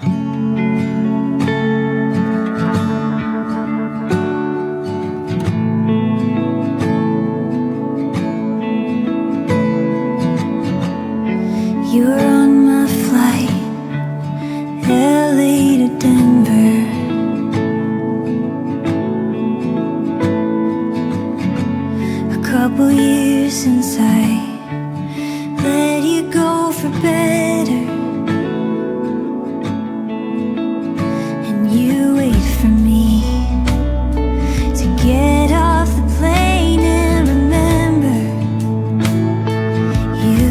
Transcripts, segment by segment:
You were on my flight, LA to Denver. A couple years since I let you go for better, and you wait for me to get off the plane and remember you.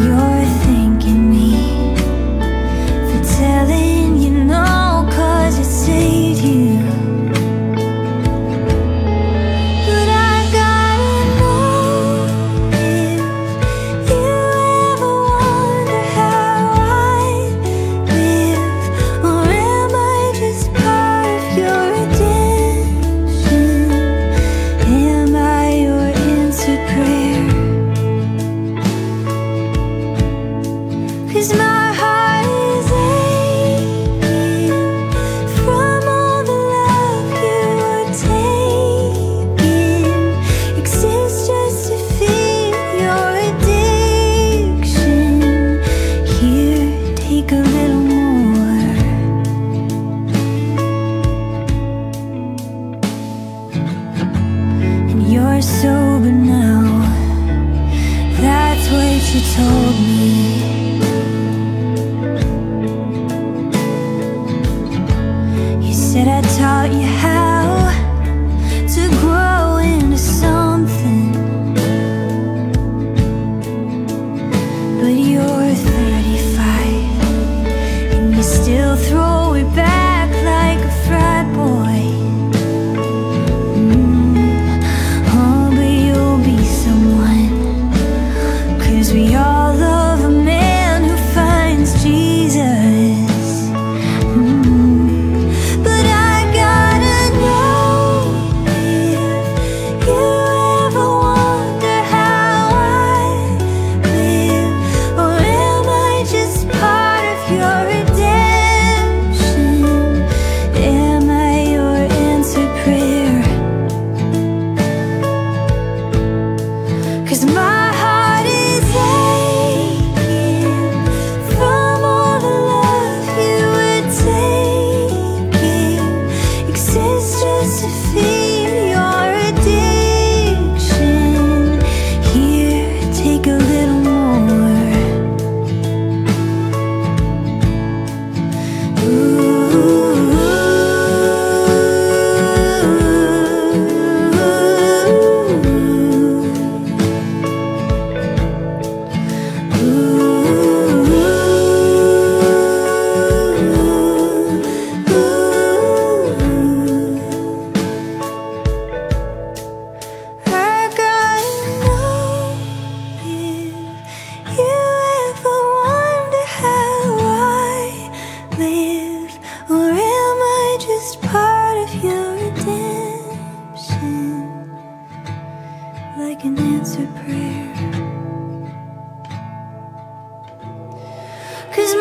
You're thanking me for telling you no, 'cause it saved you. But I gotta know if you ever wonder how I live, or am I just part of your redemption? Am I your answered prayer? 'Cause my heart is aching from all the love you were taking. Exists just to feed your addiction. Here, take a little more. And you're sober now, that's what you told me. Said I taught you how to grow into something, but you're 35 and you still throw it back like a frat boy. Oh, but you'll be someone, 'cause we all love a man who finds Jesus. Like an answered prayer. 'Cause